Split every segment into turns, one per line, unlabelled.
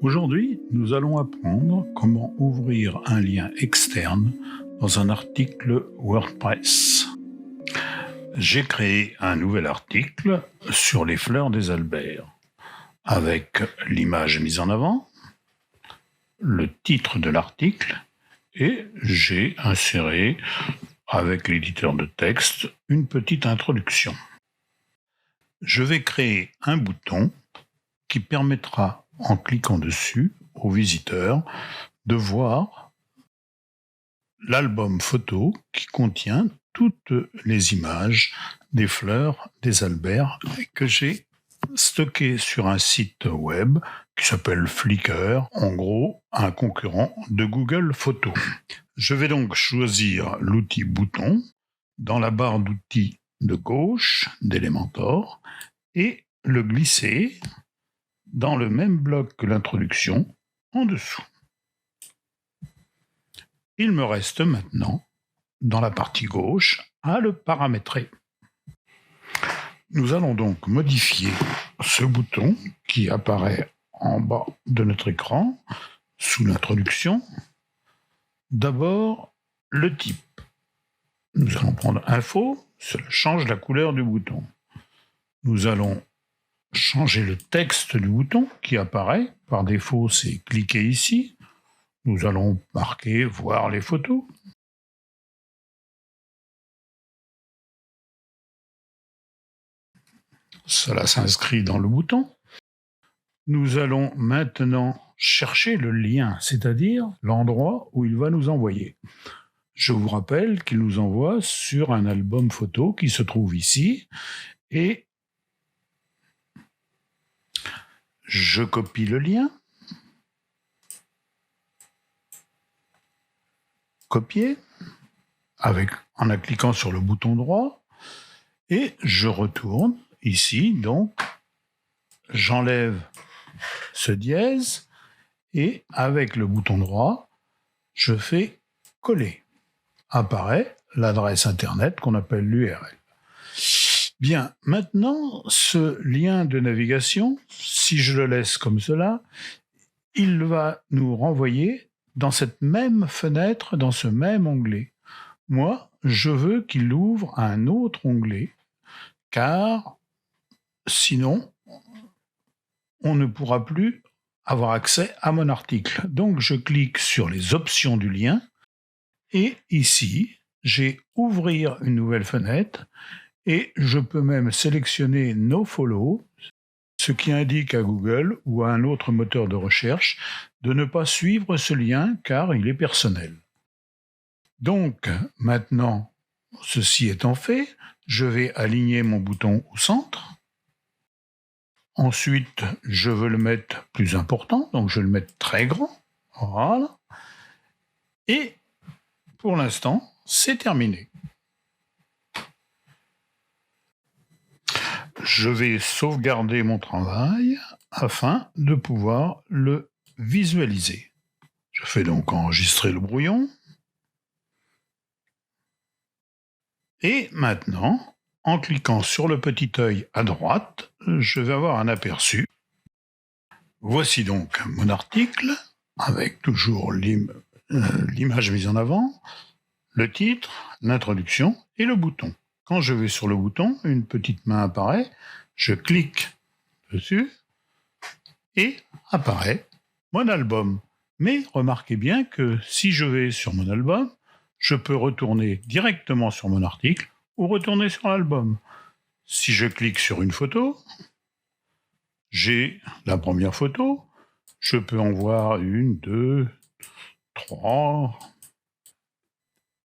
Aujourd'hui, nous allons apprendre comment ouvrir un lien externe dans un article WordPress. J'ai créé un nouvel article sur les fleurs des Albères, avec l'image mise en avant, le titre de l'article, et j'ai inséré, avec l'éditeur de texte, une petite introduction. Je vais créer un bouton qui permettra, en cliquant dessus, aux visiteurs de voir l'album photo qui contient toutes les images des fleurs des Albères que j'ai stockées sur un site web qui s'appelle Flickr, en gros un concurrent de Google Photos. Je vais donc choisir l'outil bouton dans la barre d'outils de gauche d'Elementor et le glisser dans le même bloc que l'introduction en dessous. Il me reste maintenant, dans la partie gauche, à le paramétrer. Nous allons donc modifier ce bouton qui apparaît en bas de notre écran, sous l'introduction. D'abord, le type. Nous allons prendre Info, cela change la couleur du bouton. Nous allons changer le texte du bouton qui apparaît. Par défaut, c'est cliquer ici. Nous allons marquer Voir les photos. Cela s'inscrit dans le bouton. Nous allons maintenant chercher le lien, c'est-à-dire l'endroit où il va nous envoyer. Je vous rappelle qu'il nous envoie sur un album photo qui se trouve ici, et je copie le lien, copier, en cliquant sur le bouton droit, et je retourne ici, donc j'enlève ce dièse, et avec le bouton droit, je fais coller. Apparaît l'adresse internet qu'on appelle l'URL. Bien, maintenant, ce lien de navigation, si je le laisse comme cela, il va nous renvoyer dans cette même fenêtre, dans ce même onglet. Moi, je veux qu'il ouvre un autre onglet, car sinon, on ne pourra plus avoir accès à mon article. Donc, je clique sur les options du lien, et ici, j'ai Ouvrir une nouvelle fenêtre, et je peux même sélectionner NoFollow, ce qui indique à Google ou à un autre moteur de recherche de ne pas suivre ce lien car il est personnel. Donc, maintenant, ceci étant fait, je vais aligner mon bouton au centre. Ensuite, je veux le mettre plus important, donc je vais le mettre très grand. Voilà. Et pour l'instant, c'est terminé. Je vais sauvegarder mon travail afin de pouvoir le visualiser. Je fais donc enregistrer le brouillon. Et maintenant, en cliquant sur le petit œil à droite, je vais avoir un aperçu. Voici donc mon article, avec toujours l'image mise en avant, le titre, l'introduction et le bouton. Quand je vais sur le bouton, une petite main apparaît, je clique dessus et apparaît mon album. Mais remarquez bien que si je vais sur mon album, je peux retourner directement sur mon article ou retourner sur l'album. Si je clique sur une photo, j'ai la première photo, je peux en voir 1, 2, 3,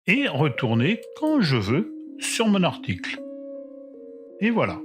et retourner quand je veux sur mon article. Et voilà.